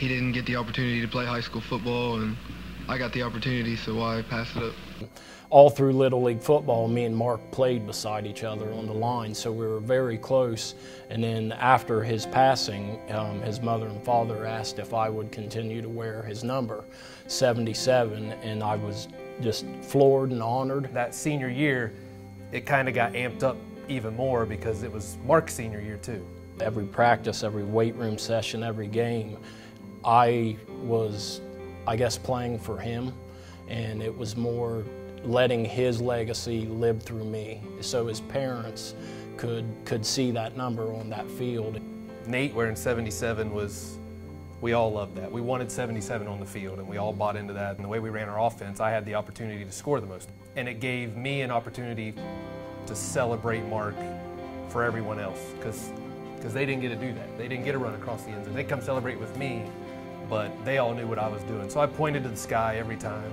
he didn't get the opportunity to play high school football, and I got the opportunity, so why pass it up? All through Little League football, me and Mark played beside each other on the line, so we were very close. And then after his passing, his mother and father asked if I would continue to wear his number, 77, and I was just floored and honored. That senior year, it kind of got amped up even more because it was Mark's senior year too. Every practice, every weight room session, every game, I was, I guess, playing for him, and it was more letting his legacy live through me, so his parents could see that number on that field. Nate wearing 77 was, we all loved that. We wanted 77 on the field, and we all bought into that. And the way we ran our offense, I had the opportunity to score the most. And it gave me an opportunity to celebrate Mark for everyone else, because they didn't get to do that. They didn't get to run across the end zone. They'd come celebrate with me, but they all knew what I was doing. So I pointed to the sky every time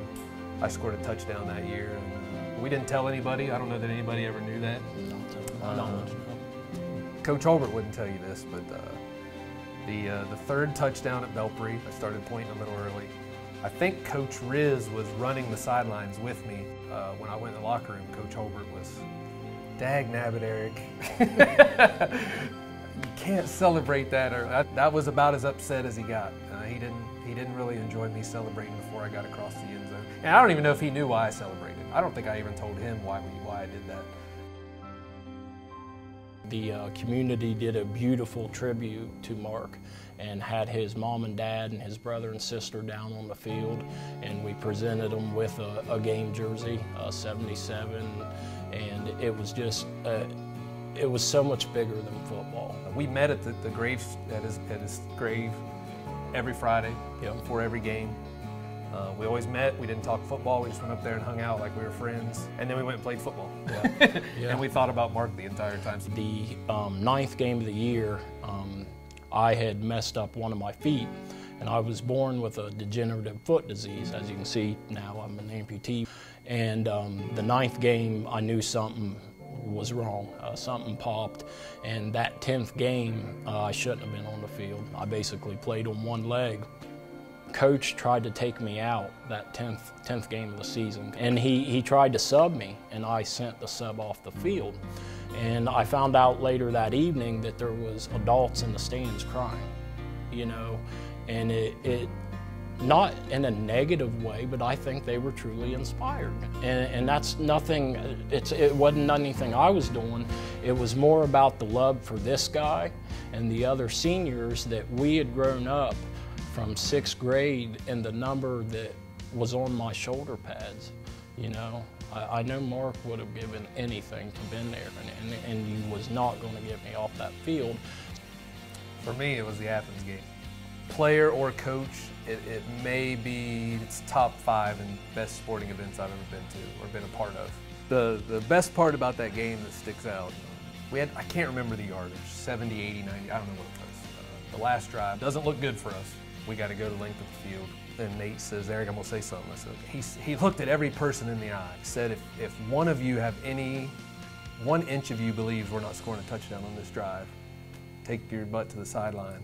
I scored a touchdown that year. And we didn't tell anybody. I don't know that anybody ever knew that. Coach Holbert wouldn't tell you this, but the third touchdown at Belpre, I started pointing a little early. I think Coach Riz was running the sidelines with me. When I went in the locker room, Coach Holbert was, "Dag nabbit, Eric. You can't celebrate that." Or that was about as upset as he got. He didn't really enjoy me celebrating before I got across the end zone. And I don't even know if he knew why I celebrated. I don't think I even told him why I did that. The community did a beautiful tribute to Mark and had his mom and dad and his brother and sister down on the field, and we presented them with a game jersey, 77, and it was just, it was so much bigger than football. We met at the grave, at his grave every Friday, before every game. We always met. We didn't talk football. We just went up there and hung out like we were friends. And then we went and played football. Yeah. And we thought about Mark the entire time. The 9th game of the year, I had messed up one of my feet, and I was born with a degenerative foot disease. As you can see now, I'm an amputee. And the 9th game, I knew something was wrong. Something popped, and that 10th game, I shouldn't have been on the field. I basically played on one leg. Coach tried to take me out that 10th game of the season, and he tried to sub me, and I sent the sub off the field. And I found out later that evening that there was adults in the stands crying, you know, and it not in a negative way, but I think they were truly inspired. And that's nothing, it wasn't anything I was doing. It was more about the love for this guy and the other seniors that we had grown up from 6th grade, and the number that was on my shoulder pads. You know, I know Mark would have given anything to been there, and he was not going to get me off that field. For me, it was the Athens game. Player or coach, it may be its top 5 in best sporting events I've ever been to or been a part of. The best part about that game that sticks out, I can't remember the yardage, 70, 80, 90, I don't know what it was. The last drive doesn't look good for us. We got to go the length of the field. And Nate says, "Eric, I'm going to say something." I said, he looked at every person in the eye. He said, if one of you have 1 inch of you believes we're not scoring a touchdown on this drive, take your butt to the sideline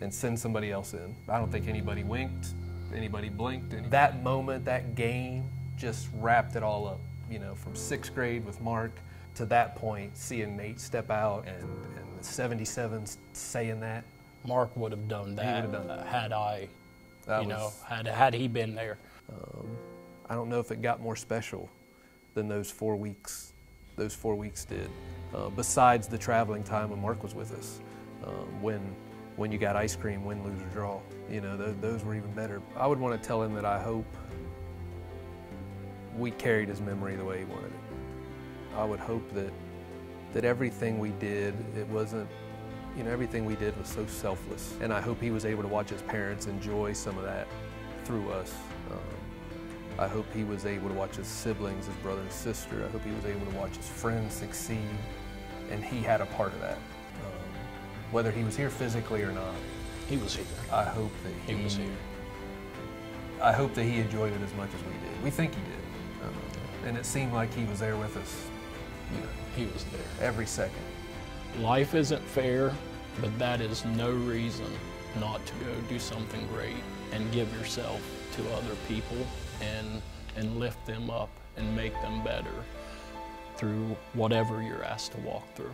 and send somebody else in. I don't think anybody winked, anybody blinked. That moment, that game, just wrapped it all up. You know, from 6th grade with Mark to that point, seeing Nate step out and the 77s saying that. Mark would have done that. He would have done that. Had I, had he been there. I don't know if it got more special than those 4 weeks. Those 4 weeks did. Besides the traveling time when Mark was with us, when you got ice cream, win, lose, or draw, you know, those were even better. I would want to tell him that I hope we carried his memory the way he wanted it. I would hope that everything we did, it wasn't. You know, everything we did was so selfless, and I hope he was able to watch his parents enjoy some of that through us. I hope he was able to watch his siblings, his brother and sister. I hope he was able to watch his friends succeed, and he had a part of that. Whether he was here physically or not. He was here. I hope that he was here. I hope that he enjoyed it as much as we did. We think he did. And it seemed like he was there with us. You know, he was there. Every second. Life isn't fair, but that is no reason not to go do something great and give yourself to other people and lift them up and make them better through whatever you're asked to walk through.